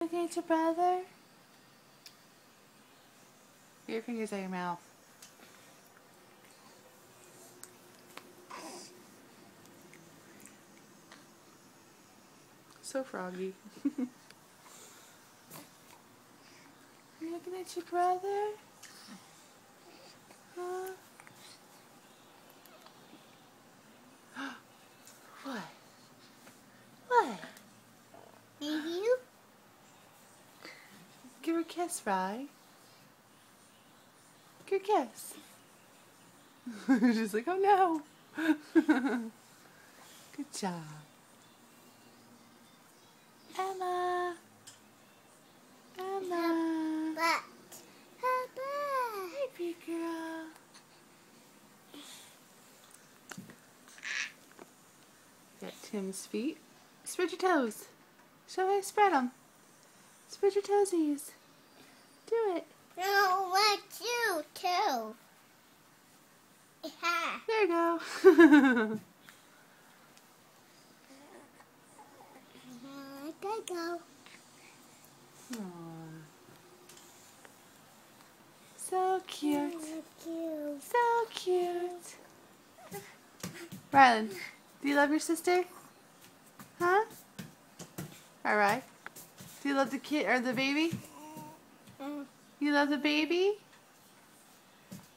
Looking at your brother? Get your fingers out of your mouth. So froggy. You looking at your brother? Huh? What? What? You? Give her a kiss, Rye. Give her a kiss. She's like, oh no. Good job. Emma. Emma. Hey, big girl. Got Tim's feet. Spread your toes. Show how to spread them. Spread your toesies. Do it. No, I want you too. Yeah. There you go. There you go. Aww. So cute. So cute. Rylan, do you love your sister? Huh? Alright. Do you love the kid or the baby? You love the baby?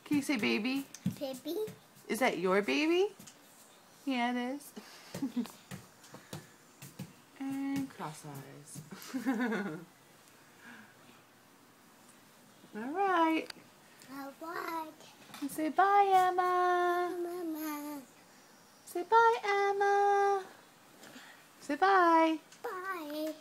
Can you say baby? Baby? Is that your baby? Yeah, it is. And cross eyes. Alright. Say bye, Emma. Mama. Say bye, Emma. Say bye. Bye.